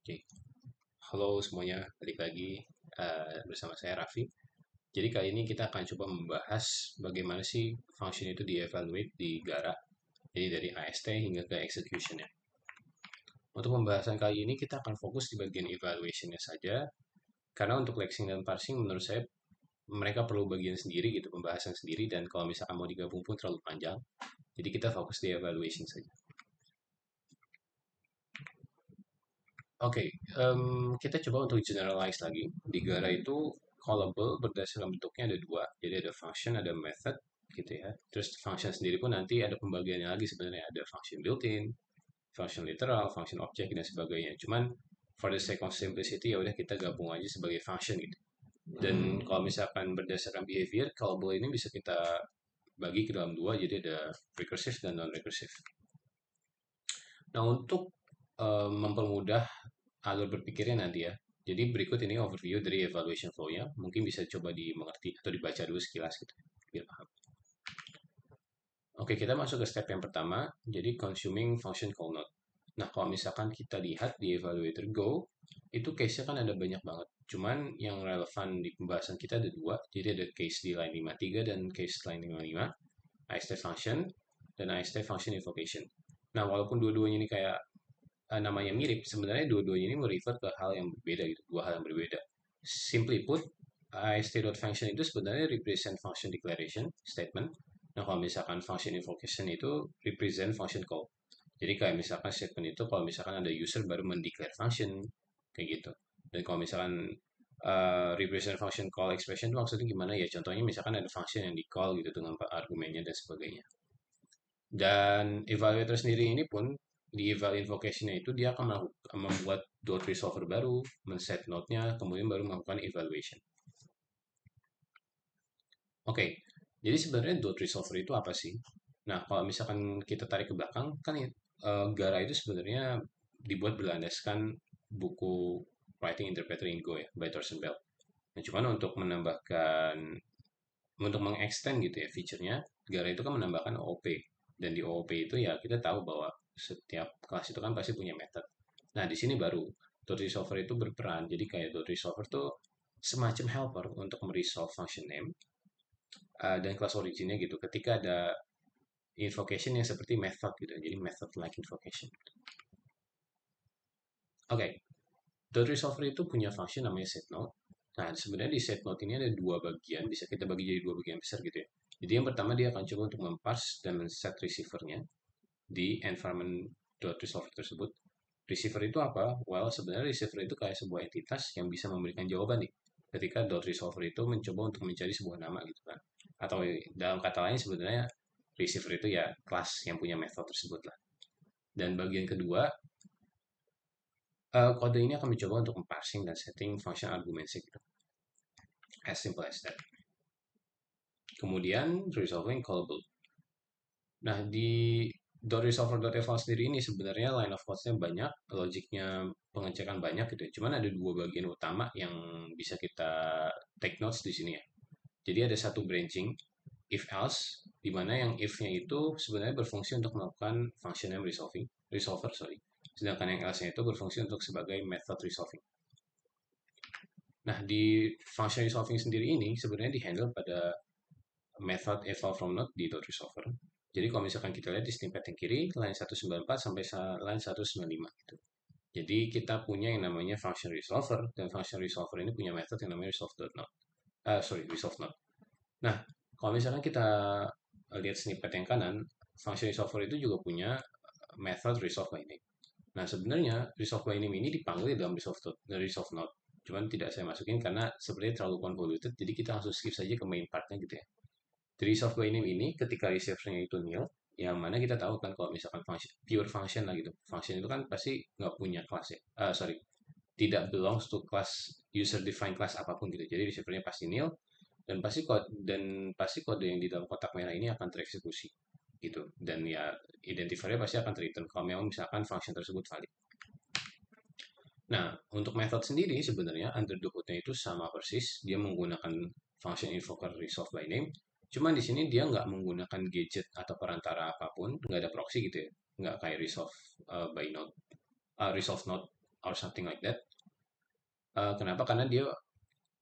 Oke, halo semuanya, balik lagi bersama saya Raffi. Jadi kali ini kita akan coba membahas bagaimana sih function itu di-evaluate di Gara. Jadi dari AST hingga ke execution-nya. Untuk pembahasan kali ini kita akan fokus di bagian evaluation-nya saja, karena untuk lexing dan parsing menurut saya mereka perlu bagian sendiri gitu, pembahasan sendiri, dan kalau misalkan mau digabung pun terlalu panjang. Jadi kita fokus di evaluation saja. Oke, kita coba untuk generalize lagi. Di Gara itu callable berdasarkan bentuknya ada dua. Jadi ada function, ada method, gitu ya. Terus function sendiri pun nanti ada pembagiannya lagi sebenarnya. Ada function built-in, function literal, function object, dan sebagainya. Cuman for the sake of simplicity, ya udah kita gabung aja sebagai function gitu. Dan kalau misalkan berdasarkan behavior, callable ini bisa kita bagi ke dalam dua. Jadi ada recursive dan non-recursive. Nah, untuk mempermudah alur berpikirnya nanti ya. Jadi berikut ini overview dari evaluation flow-nya. Mungkin bisa coba dimengerti atau dibaca dulu sekilas gitu, biar paham. Oke, kita masuk ke step yang pertama, jadi consuming function call node. Nah, kalau misalkan kita lihat di evaluator Go, itu case-nya kan ada banyak banget. Cuman yang relevan di pembahasan kita ada dua, jadi ada case di line 53 dan case line 55, AST function dan AST function invocation. Nah, walaupun dua-duanya ini kayak namanya mirip, sebenarnya dua-duanya ini merefer ke hal yang berbeda gitu, dua hal yang berbeda. Simply put, AST.function itu sebenarnya represent function declaration statement. Nah, kalau misalkan function invocation itu represent function call. Jadi kayak misalkan statement itu kalau misalkan ada user baru mendeclare function kayak gitu. Dan kalau misalkan represent function call expression itu maksudnya gimana ya? Contohnya misalkan ada function yang di call gitu dengan argumennya dan sebagainya. Dan evaluator sendiri ini pun di eval invocation-nya itu dia akan membuat dot resolver baru, men-set node-nya, kemudian baru melakukan evaluation. Oke, jadi sebenarnya dot resolver itu apa sih? Nah, kalau misalkan kita tarik ke belakang, kan Gara itu sebenarnya dibuat berlandaskan buku Writing Interpreter in Go ya, by Thorsten Bell. Nah, cuman untuk mengextend gitu ya fiturnya, Gara itu kan menambahkan OOP. Dan di OOP itu ya kita tahu bahwa setiap kelas itu kan pasti punya method. Nah, di sini baru dot resolver itu berperan. Jadi kayak dot resolver tuh semacam helper untuk meresolve function name dan kelas originnya gitu. Ketika ada invocation yang seperti method gitu. Jadi method like invocation. Oke, dot resolver itu punya function namanya setNode. Nah, sebenarnya di setNode ini ada dua bagian, bisa kita bagi jadi dua bagian besar gitu ya. Jadi yang pertama dia akan coba untuk memparse dan men-set receivernya di environment.resolver tersebut. Receiver itu apa? Well, sebenarnya receiver itu kayak sebuah entitas yang bisa memberikan jawaban nih. Ketika dot resolver itu mencoba untuk mencari sebuah nama gitu kan. Atau dalam kata lain sebenarnya receiver itu ya kelas yang punya method tersebut lah. Dan bagian kedua, kode ini akan mencoba untuk parsing dan setting function arguments gitu. As simple as that. Kemudian resolving callable. Nah, di .resolver.eval sendiri ini sebenarnya line of code-nya banyak, logiknya pengecekan banyak gitu ya. Cuman ada dua bagian utama yang bisa kita take notes di sini ya. Jadi ada satu branching, if else, di mana yang if-nya itu sebenarnya berfungsi untuk melakukan function name resolver, sorry. Sedangkan yang else-nya itu berfungsi untuk sebagai method resolving. Nah, di function resolving sendiri ini sebenarnya di-handle pada method eval from node di .resolver. Jadi kalau misalkan kita lihat di snippet yang kiri, line 194 sampai line 195 gitu. Jadi kita punya yang namanya function resolver, dan function resolver ini punya method yang namanya resolve.node. Resolve node. Nah, kalau misalkan kita lihat snippet yang kanan, function resolver itu juga punya method resolve by name. Nah, sebenarnya resolve by name ini dipanggil dalam resolve node. Cuman tidak saya masukin karena sebenarnya terlalu convoluted, jadi kita langsung skip saja ke main partnya gitu ya. Dari soft by name ini ketika receiver-nya itu nil, yang mana kita tahu kan kalau misalkan function, pure function lah gitu. Function itu kan pasti nggak punya kelas ya. Sorry, tidak belongs to class user defined class apapun gitu. Jadi receiver-nya pasti nil dan pasti kode yang di dalam kotak merah ini akan tereksekusi gitu. Dan ya identifier pasti akan return kalau memang misalkan function tersebut valid. Nah, untuk method sendiri sebenarnya under the hood-nya itu sama persis. Dia menggunakan function invoker resolve by name. Cuman di sini dia nggak menggunakan gadget atau perantara apapun, nggak ada proxy gitu ya. Nggak kayak resolve by node, resolve node. or something like that. Kenapa? Karena dia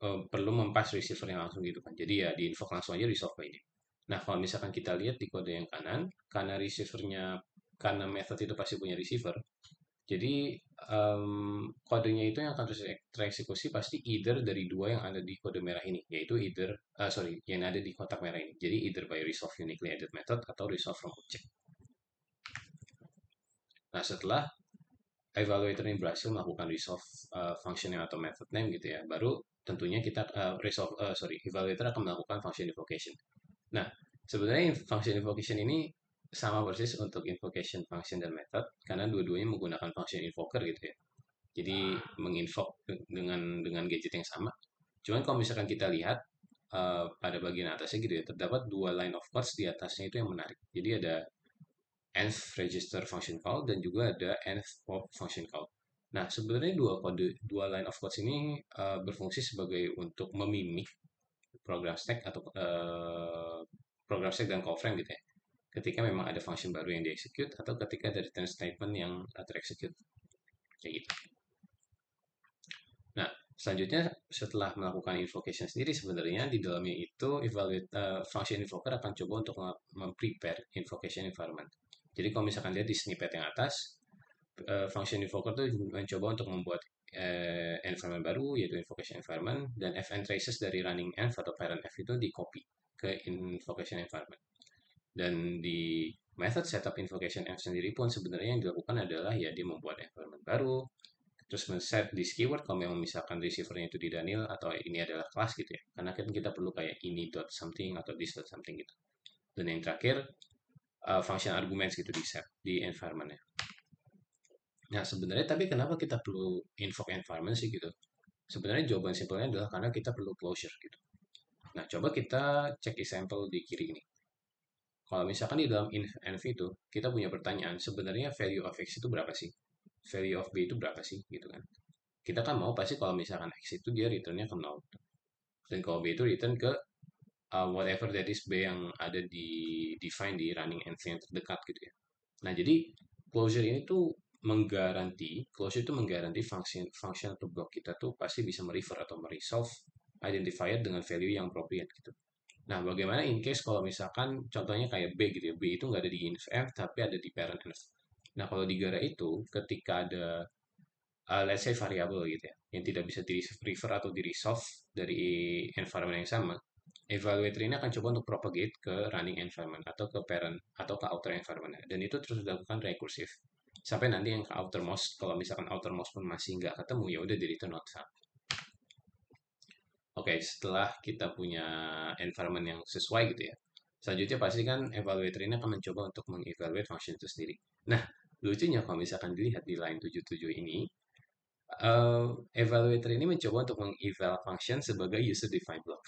perlu mempas receivernya langsung gitu kan. Jadi ya di invoke langsung aja resolve by ini. Nah, kalau misalkan kita lihat di kode yang kanan, karena receivernya, karena method itu pasti punya receiver, jadi kodenya itu yang akan tereksekusi pasti either dari dua yang ada di kode merah ini, yaitu either, sorry, yang ada di kotak merah ini. Jadi either by resolve uniquely added method atau resolve from object. Nah, setelah evaluator ini berhasil melakukan resolve function atau method name gitu ya, baru tentunya kita evaluator akan melakukan function invocation. Nah, sebenarnya function invocation ini sama persis untuk invocation function dan method karena dua-duanya menggunakan function invoker gitu ya. Jadi menginvoke dengan gadget yang sama. Cuman kalau misalkan kita lihat pada bagian atasnya gitu ya, terdapat dua line of codes di atasnya itu yang menarik. Jadi ada env register function call dan juga ada env pop function call. Nah, sebenarnya dua line of codes ini berfungsi sebagai untuk memimik program stack atau program stack dan call frame gitu ya. Ketika memang ada function baru yang di-execute atau ketika ada return statement yang ter-execute. Kayak gitu. Nah, selanjutnya setelah melakukan invocation sendiri sebenarnya di dalamnya itu function invoker akan coba untuk memprepare invocation environment. Jadi kalau misalkan lihat di snippet yang atas, function invoker itu mencoba untuk membuat environment baru yaitu invocation environment dan fn traces dari running env atau parent env itu di copy ke invocation environment. Dan di method setup invocation env sendiri pun sebenarnya yang dilakukan adalah ya dia membuat environment baru, terus men-set this keyword kalau memang misalkan receivernya itu di Daniel atau ini adalah kelas gitu ya. Karena kan kita perlu kayak ini dot something atau this dot something gitu. Dan yang terakhir function arguments gitu di set di environment-nya. Nah, sebenarnya tapi kenapa kita perlu invoke environment sih gitu? Sebenarnya jawaban simpelnya adalah karena kita perlu closure gitu. Nah, coba kita cek example di kiri ini. Kalau misalkan di dalam env itu, kita punya pertanyaan, sebenarnya value of x itu berapa sih? Value of b itu berapa sih? Gitu kan. Kita kan mau pasti kalau misalkan x itu dia returnnya ke 0. Dan kalau b itu return ke whatever that is b yang ada di define di running env yang terdekat gitu ya. Nah, jadi closure ini tuh closure itu menggaranti function atau block kita tuh pasti bisa merefer atau meresolve identifier dengan value yang appropriate gitu. Nah, bagaimana in case kalau misalkan contohnya kayak B gitu ya, B itu nggak ada di inf tapi ada di parent env. Nah, kalau di Gara itu ketika ada let's say variable gitu ya, yang tidak bisa di refer atau di resolve dari environment yang sama, evaluator ini akan coba untuk propagate ke running environment atau ke parent atau ke outer environment. Dan itu terus dilakukan rekursif sampai nanti yang ke outermost, kalau misalkan outermost pun masih nggak ketemu ya udah di return not found. Oke, setelah kita punya environment yang sesuai gitu ya, selanjutnya pasti kan evaluator ini akan mencoba untuk mengevaluate function itu sendiri. Nah, lucunya kalau misalkan dilihat di line 77 ini, evaluator ini mencoba untuk mengeval function sebagai user defined block.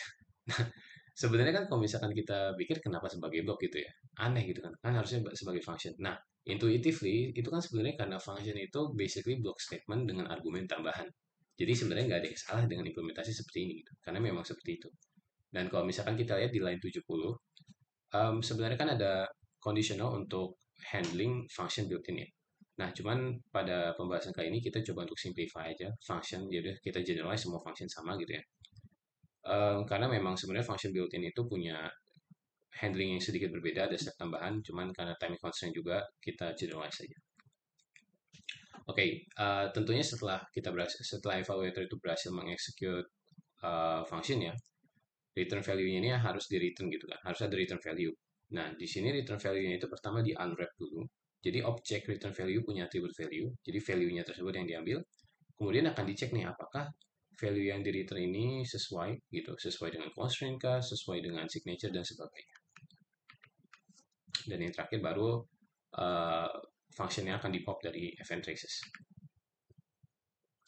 Sebenarnya kan kalau misalkan kita pikir kenapa sebagai block gitu ya, aneh gitu kan, kan harusnya sebagai function. Nah, intuitively itu kan sebenarnya karena function itu basically block statement dengan argumen tambahan. Jadi sebenarnya nggak ada yang salah dengan implementasi seperti ini gitu, karena memang seperti itu. Dan kalau misalkan kita lihat di line 70, sebenarnya kan ada conditional untuk handling function built-in ya. Nah, cuman pada pembahasan kali ini kita coba untuk simplify aja function, jadi kita generalize semua function sama gitu ya. Karena memang sebenarnya function built-in itu punya handling yang sedikit berbeda, ada step tambahan, cuman karena time constraint juga kita generalize saja. Oke, tentunya setelah evaluator itu berhasil mengexecute function ya, return value-nya ini harus di return gitu kan, harus ada return value. Nah, di sini return value-nya itu pertama di unwrap dulu. Jadi objek return value punya attribute value, jadi value-nya tersebut yang diambil. Kemudian akan dicek nih apakah value yang di return ini sesuai gitu, sesuai dengan constraint kah, sesuai dengan signature dan sebagainya. Dan yang terakhir baru uh, functionnya akan di pop dari event traces.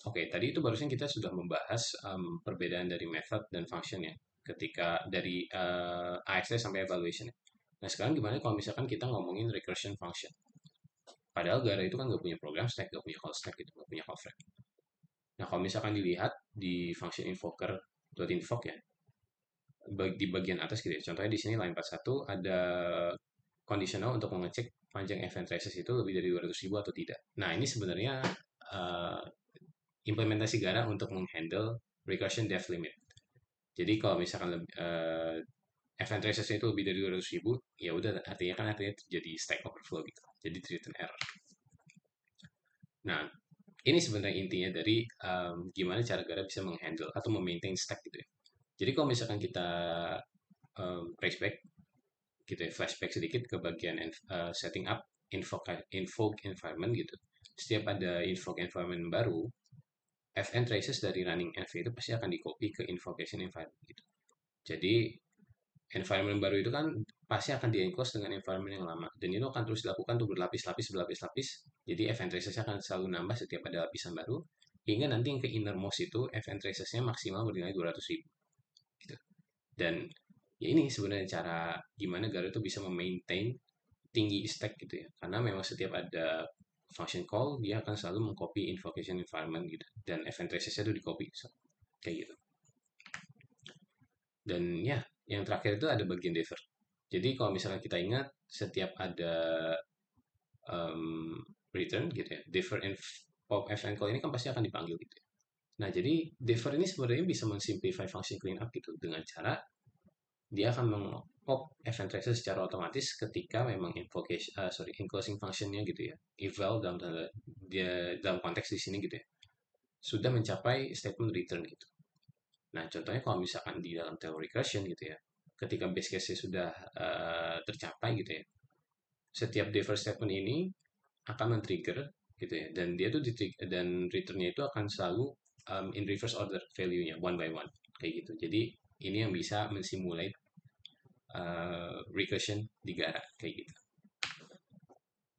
Oke, tadi itu barusan kita sudah membahas perbedaan dari method dan function ya, ketika dari AXT sampai evaluation. Nah, sekarang gimana kalau misalkan kita ngomongin recursion function? Padahal Gara itu kan nggak punya program stack, nggak punya call stack gitu, nggak punya call frame. Nah, kalau misalkan dilihat di function invoker .invoke ya, di bagian atas gitu ya. Contohnya di sini line 41 ada conditional untuk mengecek panjang event traces itu lebih dari 200.000 atau tidak. Nah, ini sebenarnya uh, implementasi Gara untuk menghandle recursion depth limit. Jadi kalau misalkan event traces itu lebih dari 200.000, ya udah artinya terjadi stack overflow gitu. Jadi return error. Nah, ini sebenarnya intinya dari gimana cara Gara bisa menghandle atau memaintain stack gitu ya. Jadi kalau misalkan kita trace back gitu ya, flashback sedikit ke bagian setting up invoke environment gitu. Setiap ada invoke environment baru, fn traces dari running env itu pasti akan di copy ke invocation environment gitu. Jadi environment baru itu kan pasti akan di-enclose dengan environment yang lama, dan itu akan terus dilakukan tuh berlapis-lapis. Jadi event traces akan selalu nambah setiap ada lapisan baru, hingga nanti yang ke innermost itu event tracesnya maksimal bernilai 200.000 gitu. Dan ya ini sebenarnya cara gimana Garo itu bisa memaintain tinggi stack gitu ya, karena memang setiap ada function call dia akan selalu mengcopy invocation environment gitu, dan event tracesnya itu di copy kayak gitu. Dan ya, yang terakhir itu ada bagian defer. Jadi kalau misalnya kita ingat, setiap ada return gitu ya, defer and pop fn call ini kan pasti akan dipanggil gitu ya. Nah, jadi defer ini sebenarnya bisa mensimplify function cleanup gitu dengan cara dia akan meng-pop event tracer secara otomatis ketika memang enclosing functionnya gitu ya, eval dalam konteks di sini gitu ya, sudah mencapai statement return gitu. Nah, contohnya kalau misalkan di dalam tail recursion gitu ya, ketika base case-nya sudah tercapai gitu ya, setiap defer statement ini akan men-trigger gitu ya, dan dia tuh dan return-nya itu akan selalu in reverse order value-nya one by one kayak gitu. Jadi ini yang bisa mensimulate recursion di Gara kayak gitu.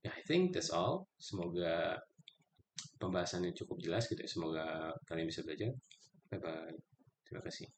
Ya, I think that's all. Semoga pembahasannya cukup jelas gitu ya. Semoga kalian bisa belajar. Bye bye. Terima kasih.